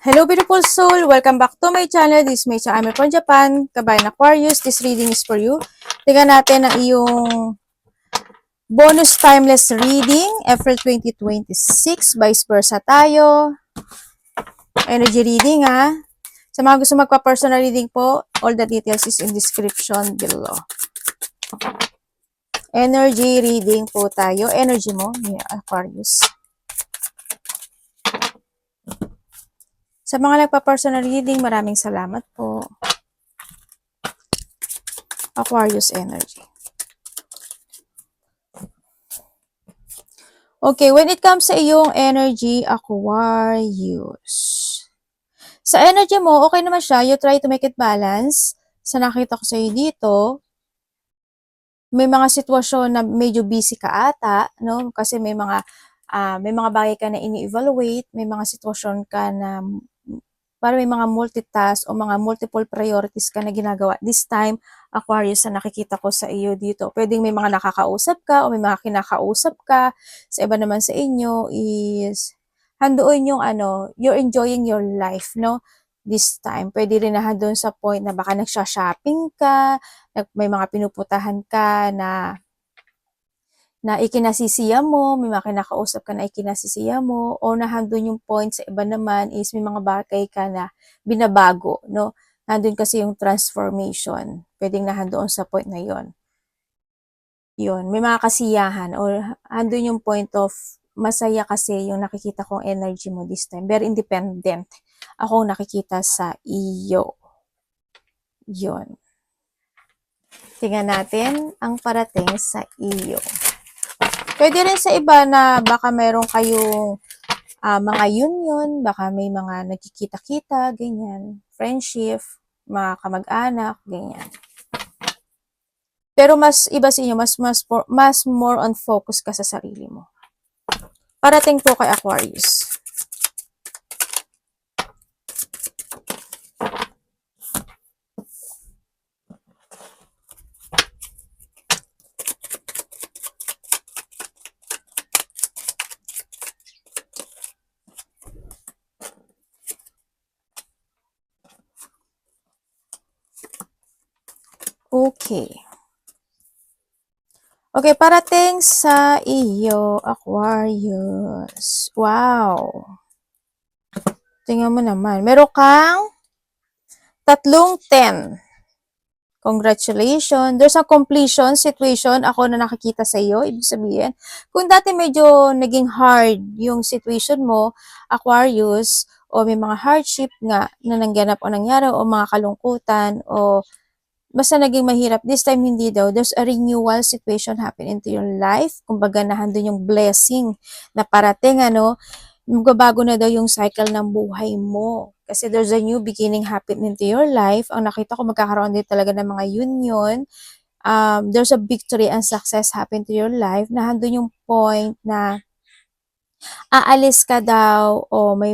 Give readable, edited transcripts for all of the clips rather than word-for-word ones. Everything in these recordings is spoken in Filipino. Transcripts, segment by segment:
Hello beautiful soul! Welcome back to my channel. This is Mecha. I'm from Japan. Kabayan Aquarius. This reading is for you. Tingnan natin ang iyong bonus timeless reading. April 2026. Vice versa tayo. Energy reading ha. Sa mga gusto magpa-personal reading po, all the details is in description below. Energy reading po tayo. Energy mo, Aquarius. Sa mga nagpa-personal reading, maraming salamat po. Aquarius energy. Okay, when it comes sa iyong energy, Aquarius. Sa energy mo, okay naman siya. You try to make it balance. Sa nakita ko sa iyo dito, may mga sitwasyon na medyo busy ka ata, no? Kasi may mga bagay ka na ini-evaluate, may mga sitwasyon ka na para may mga multitask o mga multiple priorities ka na ginagawa. This time, Aquarius, na nakikita ko sa iyo dito. Pwedeng may mga nakakausap ka o may mga kinakausap ka. Sa iba naman sa inyo is handoon yung you're enjoying your life, no? This time. Pwede rin na handoon sa point na baka nagsha-shopping ka, may mga pinuputahan ka na ikinasisiya mo, may mga kinakausap ka na ikinasisiya mo, o nandun yung point sa iba naman is may mga bagay ka na binabago, no? Nandun kasi yung transformation. Pwedeng nahandoon sa point na yon. Yun, may mga kasiyahan, or andun yung point of masaya kasi yung nakikita kong energy mo this time. Very independent. Ako nakikita sa iyo. Yun. Tingnan natin ang parating sa iyo. Pwede rin sa iba na baka mayroon kayong mga union, baka may mga nagkikita-kita, ganyan. Friendship, mga kamag-anak, ganyan. Pero mas iba sa inyo, mas more on focus ka sa sarili mo. Parating po kay Aquarius. Okay. Okay, parating sa iyo, Aquarius. Wow. Tingnan mo naman. Meron kang 10. Congratulations. There's a completion situation ako na nakikita sa iyo. Ibig sabihin, kung dati medyo naging hard yung situation mo, Aquarius, o may mga hardship nga na nangganap o nangyari, o mga kalungkutan, o basta naging mahirap, this time hindi daw. There's a renewal situation happen into your life. Kumbaga, nahandun yung blessing na parating, magbabago na daw yung cycle ng buhay mo. Kasi there's a new beginning happen into your life. Ang nakita ko, magkakaroon din talaga ng mga union. There's a victory and success happen to your life. Nahandun yung point na aalis ka daw o may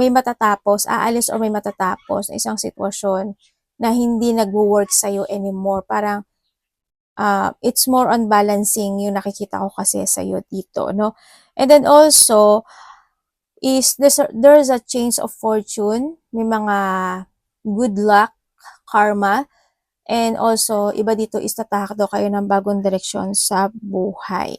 matatapos, aalis o may matatapos na isang sitwasyon na hindi nagwo-work sa'yo anymore. Parang it's more on balancing yung nakikita ko kasi sa'yo dito, no? And then also, there's a change of fortune, may mga good luck, karma, and also, iba dito is tatahak daw kayo ng bagong direksyon sa buhay.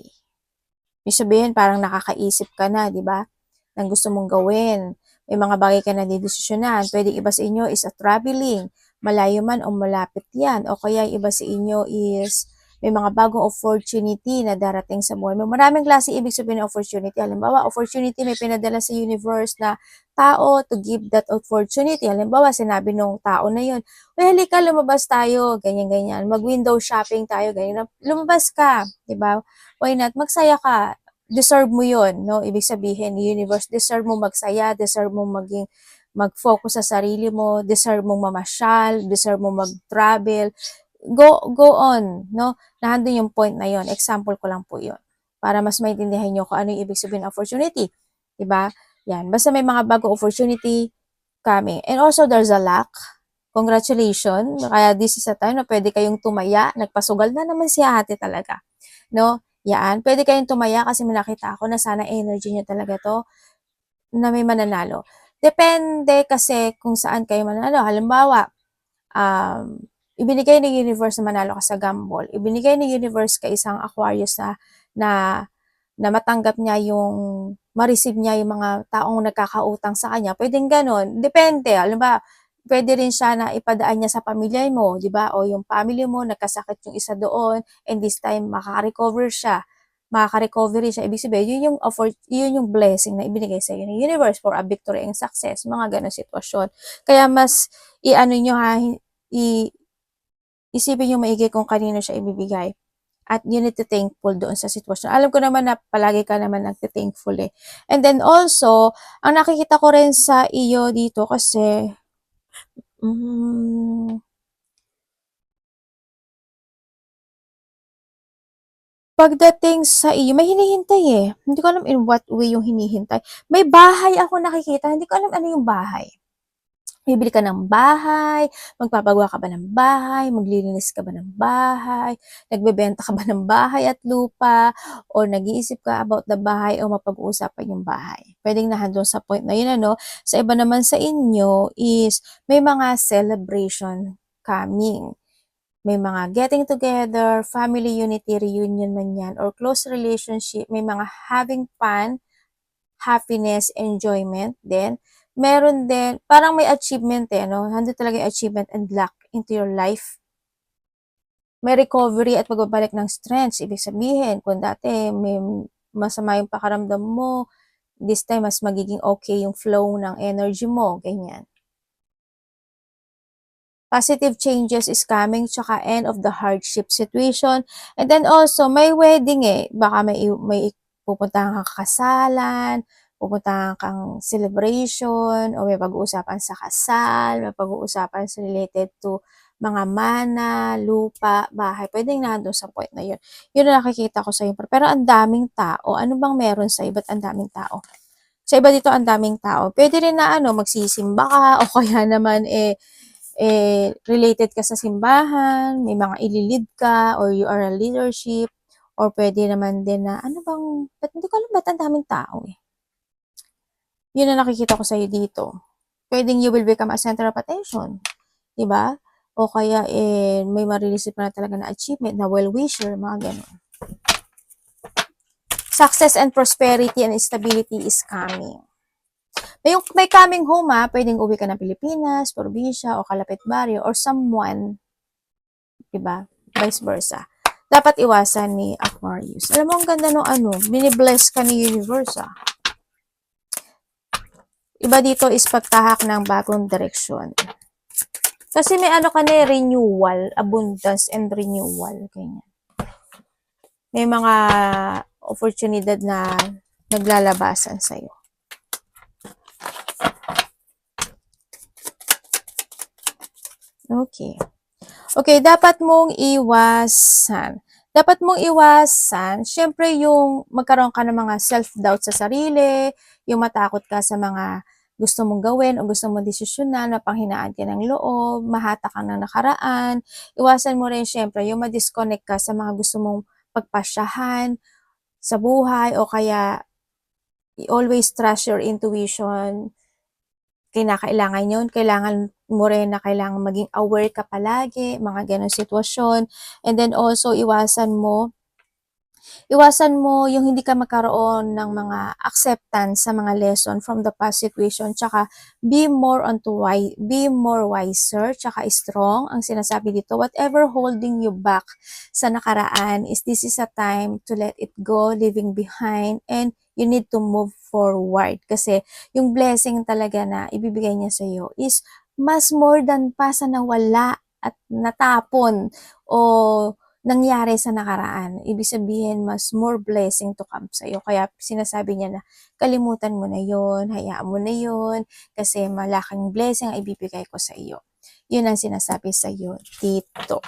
Ibig sabihin, parang nakakaisip ka na, di ba? Ng gusto mong gawin. May mga bagay ka na didesisyonan. Pwede iba sa inyo is a traveling, malayo man o malapit yan. O kaya iba sa inyo is may mga bagong opportunity na darating sa buhay mo. Maraming klase ibig sabihin ng opportunity. Halimbawa, opportunity may pinadala sa universe na tao to give that opportunity. Halimbawa, sinabi nung tao na yun, halika, lumabas tayo, ganyan-ganyan. Mag-window shopping tayo, ganyan. Lumabas ka, di ba? Why not? Magsaya ka. Deserve mo yun, no? Ibig sabihin, universe, deserve mo magsaya, deserve mo mag-focus sa sarili mo, deserve mo mamasyal, deserve mo mag-travel, go on, no? Nandun yung point na yon. Example ko lang po yon para mas maintindihan nyo kung ano yung ibig sabihin ng opportunity. Diba? Yan. Basta may mga bagong opportunity coming. And also, there's a luck. Congratulations. Kaya this is a time na pwede kayong tumaya. Nagpasugal na naman si ate talaga. No? Yan. Pwede kayong tumaya kasi may nakita ako na sana energy nyo talaga to na may mananalo. Depende kasi kung saan kayo manalo. Halimbawa, ibinigay ng universe na manalo ka sa gamble. Ibinigay ng universe ka isang Aquarius na, na matanggap niya yung, ma-receive niya yung mga taong nagkakautang sa kanya. Pwedeng ganon. Depende. Halimbawa, pwede rin siya na ipadaan niya sa pamilya mo, di ba? O yung family mo, nagkasakit yung isa doon, and this time, makaka-recover siya. Makaka-recovery siya. Ibig sabihin, yun yung blessing na ibinigay sa iyo ng universe for a victory and success. Mga ganong sitwasyon. Kaya mas, i-ano nyo ha, isipin nyo maigi kung kanino siya ibibigay. At you need to thankful doon sa sitwasyon. Alam ko naman na palagi ka naman nagte-thankful eh. And then also, ang nakikita ko rin sa iyo dito kasi, pagdating sa iyo, may hinihintay eh. Hindi ko alam in what way yung hinihintay. May bahay ako nakikita, hindi ko alam ano yung bahay. Bibili ka ng bahay, magpapagawa ka ba ng bahay, maglilinis ka ba ng bahay, nagbebenta ka ba ng bahay at lupa, o nag-iisip ka about the bahay o mapag-uusapan yung bahay. Pwedeng nahandun sa point na yun, ano. Sa iba naman sa inyo is may mga celebration coming. May mga getting together, family unity, reunion man yan, or close relationship, may mga having fun, happiness, enjoyment, then meron din, parang may achievement eh, no? Nandun talaga yung achievement and luck into your life. May recovery at pagbabalik ng strength. Ibig sabihin, kung dati may masama yung pakaramdam mo, this time mas magiging okay yung flow ng energy mo, ganyan. Positive changes is coming, tsaka end of the hardship situation. And then also, may wedding eh. Baka may pupuntahan kang kasalan, pupuntahan kang celebration, o may pag-uusapan sa kasal, may pag-uusapan sa related to mga mana, lupa, bahay. Pwedeng nandun sa point na yun. Yun na nakikita ko sa iyo. Pero ang daming tao. Ano bang meron sa iba't ang daming tao? Sa iba dito, ang daming tao. Pwede rin na magsisimba ka, o kaya naman related ka sa simbahan, may mga ililid ka, or you are a leadership, or pwede naman din na, hindi ko alam ba't ang daming tao eh. Yun na nakikita ko sa'yo dito. Pwedeng you will become a center of attention. Diba? O kaya, may marireceive na talaga na achievement, na well-wisher, mga ganun. Success and prosperity and stability is coming. May coming home pwedeng uwi ka ng Pilipinas, probinsya, o kalapit baryo, or someone, diba? Vice versa. Dapat iwasan ni Aquarius. Alam mo, ang ganda nung binibless ka ni Universe Iba dito is pagtahak ng bagong direksyon. Kasi may ka na renewal, abundance and renewal. Ganyan. May mga oportunidad na naglalabasan sa'yo. Okay, dapat mong iwasan. Syempre yung magkaroon ka ng mga self-doubt sa sarili, yung matakot ka sa mga gusto mong gawin o gusto mong desisyonan, mapanghinaan ka ng loob, mahata ka ng nakaraan. Iwasan mo rin syempre yung ma-disconnect ka sa mga gusto mong pagpasyahan sa buhay, o kaya always trust your intuition. Kailangan yun. Kailangan mo rin na kailangan maging aware ka palagi, mga ganong sitwasyon. And then also, iwasan mo yung hindi ka magkaroon ng mga acceptance sa mga lesson from the past situation, tsaka be more wiser, tsaka strong. Ang sinasabi dito, whatever holding you back sa nakaraan this is a time to let it go, leaving behind, and you need to move forward. Kasi yung blessing talaga na ibibigay niya sa iyo is mas more than pa sa nawala at natapon o nangyari sa nakaraan. Ibig sabihin, mas more blessing to come sa iyo. Kaya sinasabi niya na kalimutan mo na yun, hayaan mo na yun, kasi malaking blessing ang ibibigay ko sa iyo. Yun ang sinasabi sa iyo dito.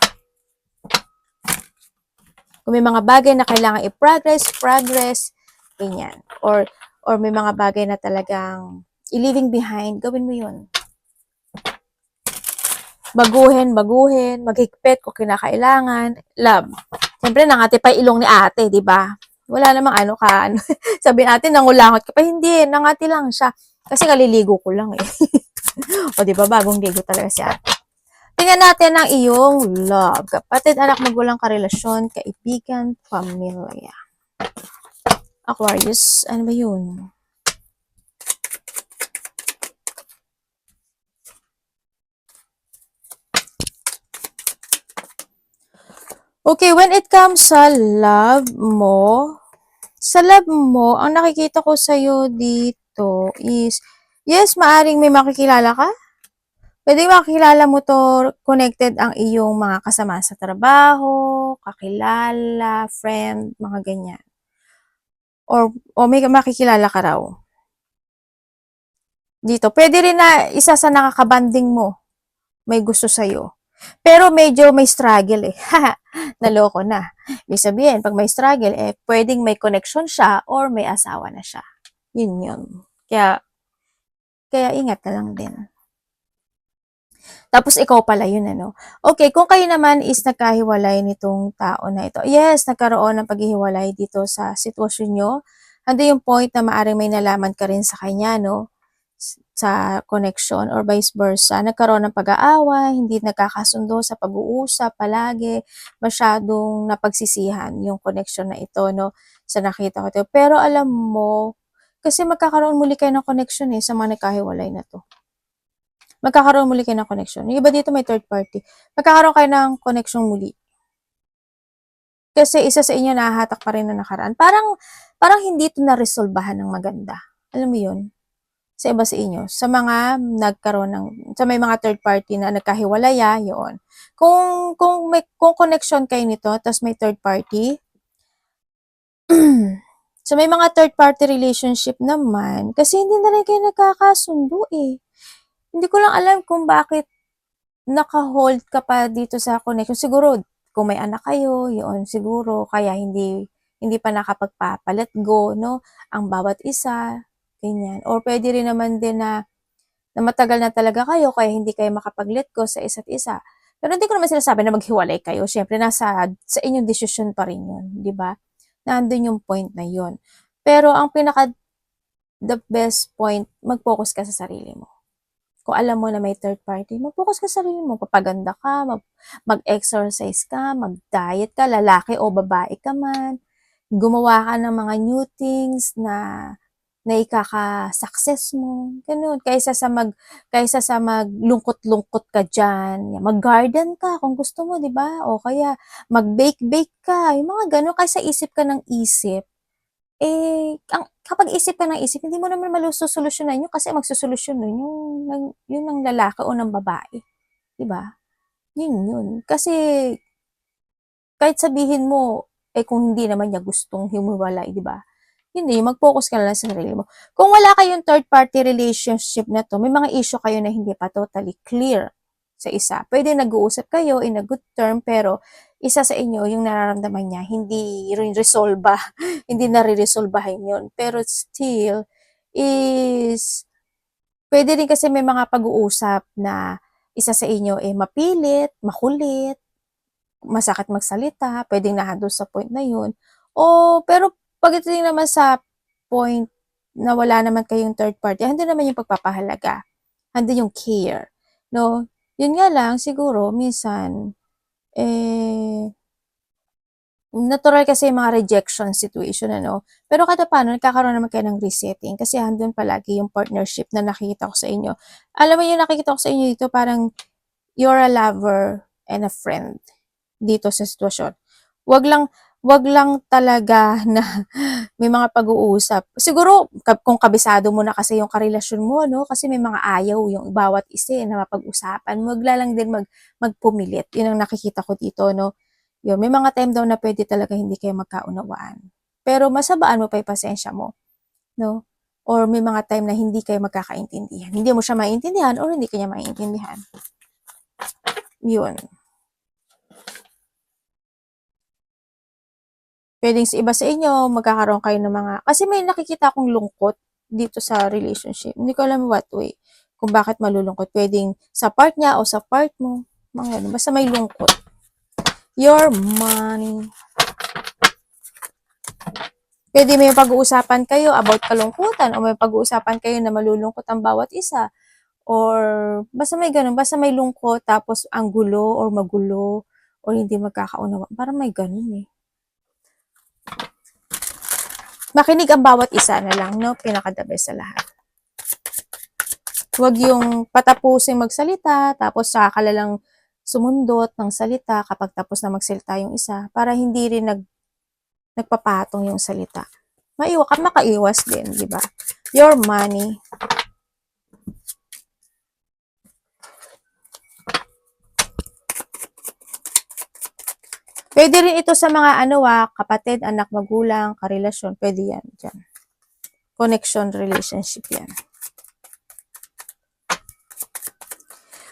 Kung may mga bagay na kailangan progress, ganyan. Or may mga bagay na talagang i-leaving behind, gawin mo yun. Baguhin, maghigpit kung kinakailangan. Love. Siyempre, nangati pa ilong ni ate, di ba? Wala namang sabihin natin, nangulangot ka pa. Hindi, nangati lang siya. Kasi kaliligo ko lang eh. O di ba bagong ligo talaga si ate. Tingnan natin ang iyong love. Kapatid, anak, magulang, karelasyon, kaibigan, pamilya. Aquarius, ano ba yun? Okay, when it comes sa love mo, ang nakikita ko sa'yo dito is, yes, maaring may makikilala ka. Pwede makikilala mo to, connected ang iyong mga kasama sa trabaho, kakilala, friend, mga ganyan. O may makikilala ka raw. Dito, pwede rin na isa sa nakakabanding mo, may gusto sa'yo. Pero medyo may struggle eh. Naloko na. Ibig sabihin, pag may struggle, pwedeng may connection siya or may asawa na siya. Yun yun. Kaya ingat ka lang din. Tapos ikaw pala yun, ano. Okay, kung kayo naman is nagkahiwalay nitong tao na ito. Yes, nagkaroon ng paghihiwalay dito sa sitwasyon nyo. Handa yung point na maaring may nalaman ka rin sa kanya, no? Sa connection or vice versa. Nagkaroon ng pag-aaway, hindi nagkakasundo sa pag-uusap palagi, masyadong napagsisihan yung connection na ito, no? Sa nakita ko ito. Pero alam mo, kasi magkakaroon muli kayo ng connection sa mga nagkahiwalay na to. Magkakaroon muli kayo ng connection. Yung iba dito may third party. Magkakaroon kayo ng connection muli. Kasi isa sa inyo nahahatak pa rin na nakaraan. Parang hindi ito na-resolbahan ng maganda. Alam mo yun? Sa iba sa inyo. Sa mga nagkaroon sa may mga third party na nagkahiwalaya, yun. Kung connection kayo nito, tapos may third party, so may mga third party relationship naman, kasi hindi na rin kayo nagkakasundo eh. Hindi ko lang alam kung bakit naka-hold ka pa dito sa connection. Siguro, kung may anak kayo, yun, siguro, kaya hindi pa nakapagpapalet go, no? Ang bawat isa, ganyan. Or pwede rin naman din na matagal na talaga kayo, kaya hindi kayo makapag-let go sa isa't isa. Pero hindi ko naman sinasabi na maghiwalay kayo. Siyempre, sa inyong decision pa rin yun, di ba? Nandun yung point na yun. Pero ang the best point, mag-focus ka sa sarili mo. Kung alam mo na may third party, mag-focus ka sa sarili mo. Papaganda ka, mag-exercise ka, mag-diet ka, lalaki o babae ka man. Gumawa ka ng mga new things na ikaka-success mo. Ganun. Kaysa sa maglungkot-lungkot ka dyan. Mag-garden ka kung gusto mo, di ba? O kaya mag-bake-bake ka. Yung mga ganun. Kaysa isip ka ng isip, kapag isip ka ng isip, hindi mo naman malusosolusyonan yun kasi magsosolusyon nun yung ng lalaki o ng babae. Diba? Yun. Kasi, kahit sabihin mo, kung hindi naman niya gustong himuwalay, diba? Hindi, mag-focus ka lang sa sarili mo. Kung wala kayong third party relationship na to, may mga issue kayo na hindi pa totally clear sa isa. Pwede nag-uusap kayo in a good term, pero isa sa inyo, yung nararamdaman niya, hindi rin resolba, hindi nare-resolbahin yun. Pero still, is, pwede rin kasi may mga pag-uusap na isa sa inyo mapilit, makulit, masakit magsalita, pwedeng nahando sa point na yun. Pero pagdating naman sa point na wala naman kayong third party, hindi naman yung pagpapahalaga, hindi yung care, no? Yun nga lang, siguro, minsan, natural kasi yung mga rejection situation, ano? Pero kada paano, nagkakaroon naman kayo ng resetting kasi handun palagi yung partnership na nakikita ko sa inyo. Alam mo yung nakikita ko sa inyo dito, parang you're a lover and a friend dito sa sitwasyon. Wag lang talaga na may mga pag-uusap. Siguro, kung kabisado mo na kasi yung karelasyon mo, no? Kasi may mga ayaw yung bawat isa na mapag-usapan. Wag lang din magpumilit. Yun ang nakikita ko dito, no? Yun, may mga time daw na pwede talaga hindi kayo magkaunawaan. Pero masabaan mo pa yung pasensya mo, no? Or may mga time na hindi kayo magkakaintindihan. Hindi mo siya maintindihan or hindi kanya maintindihan. Yun. Pwedeng sa iba sa inyo, magkakaroon kayo ng mga, kasi may nakikita akong lungkot dito sa relationship. Hindi ko alam what way, kung bakit malulungkot. Pwedeng sa part niya o sa part mo, mga ganun. Basta may lungkot. Your money. Pwede may pag-uusapan kayo about kalungkutan o may pag-uusapan kayo na malulungkot ang bawat isa. Or basta may ganun, basta may lungkot tapos ang gulo or magulo or hindi magkakaunawa. Parang may ganun eh. Makinig ang bawat isa na lang, no? Pinaka-the best sa lahat. Huwag yung patapusin magsalita, tapos saka ka lang sumundot ng salita kapag tapos na magsalita yung isa, para hindi rin nagpapatong yung salita. Makaiwas din, di ba? Your money. Pwede rin ito sa mga kapatid, anak, magulang, karelasyon. Pwede yan dyan. Connection, relationship yan.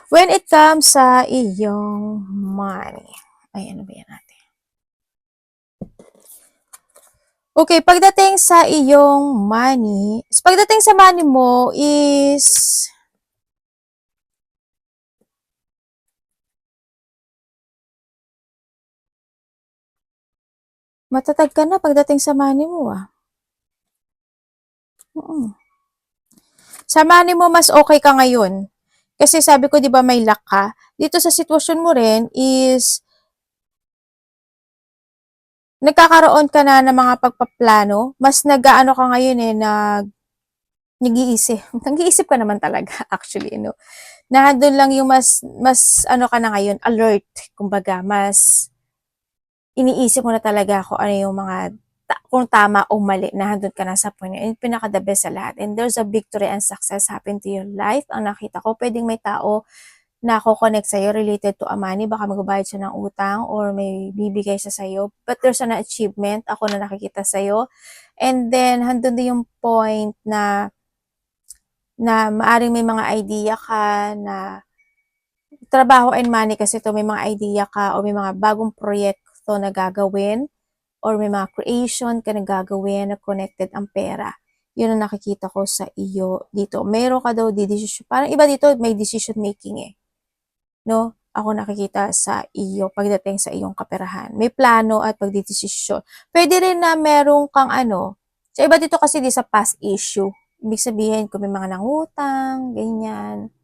When it comes sa iyong money. Ay, ano ba yan natin? Okay, pagdating sa iyong money, pagdating sa money mo is matatag ka na pagdating sa money mo ah. Sa money mo, mas okay ka ngayon. Kasi sabi ko, di ba may luck ka? Dito sa sitwasyon mo rin is nagkakaroon ka na ng mga pagpaplano. Mas nag-aano ka ngayon eh, nag-iisip. Nag-iisip ka naman talaga, actually, no? Na doon lang yung mas ano ka na ngayon, alert. Kumbaga, mas iniisip mo na talaga kung ano yung mga kung tama o mali, na doon ka na sa point. And pinaka the best sa lahat. And there's a victory and success happen to your life. Ang nakita ko, pwedeng may tao na ako-connect sa'yo related to a money. Baka magbabayad siya ng utang or may bibigay siya sa'yo. But there's an achievement. Ako na nakikita sa'yo. And then, handun din yung point na maaring may mga idea ka na trabaho and money kasi to may mga idea ka o may mga bagong proyekto na gagawin or may mga creation ka na gagawin na connected ang pera. Yun ang nakikita ko sa iyo dito. Meron ka daw decision. Parang iba dito may decision making eh. No? Ako nakikita sa iyo pagdating sa iyong kaperahan. May plano at pagdidesisyon. Pwede rin na merong kang sa iba dito kasi di sa past issue. Ibig sabihin kung may mga nangutang, ganyan.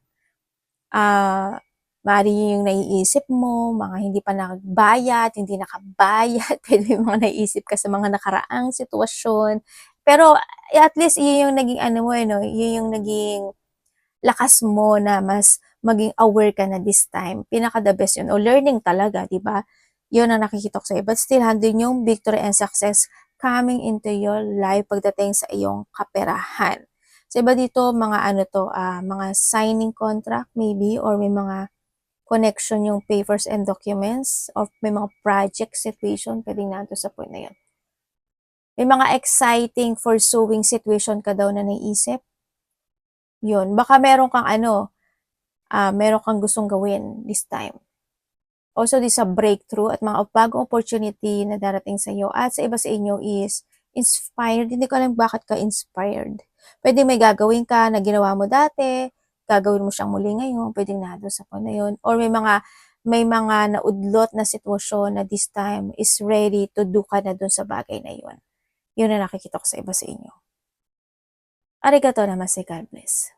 Maaari yung naiisip mo, mga hindi pa nagbayad, hindi nakabayad, pwede yung mga naiisip ka sa mga nakaraang sitwasyon. Pero at least yun yung naging no? Yun yung naging lakas mo na mas maging aware ka na this time. Pinaka the best yun. O learning talaga, di ba? Yun ang nakikita ko sa'yo. But still, handin yung victory and success coming into your life pagdating sa iyong kaperahan. Sa iba dito, mga mga signing contract maybe, or may mga connection yung papers and documents, or may mga project situation, pwedeng nanto sa point na yun. May mga exciting pursuing situation ka daw na naisip. Yun. Baka meron kang meron kang gustong gawin this time. Also, this a breakthrough at mga bagong opportunity na darating sa iyo. At sa iba sa inyo is inspired. Hindi ko alam bakit ka inspired. Pwede may gagawin ka na ginawa mo dati, gagawin mo siyang muli ngayon, pwedeng nado sa po na yun. Or may mga naudlot na sitwasyon na this time is ready to do ka na dun sa bagay na yun. Yun na nakikita ko sa iba sa inyo. Arigato namaste, God bless.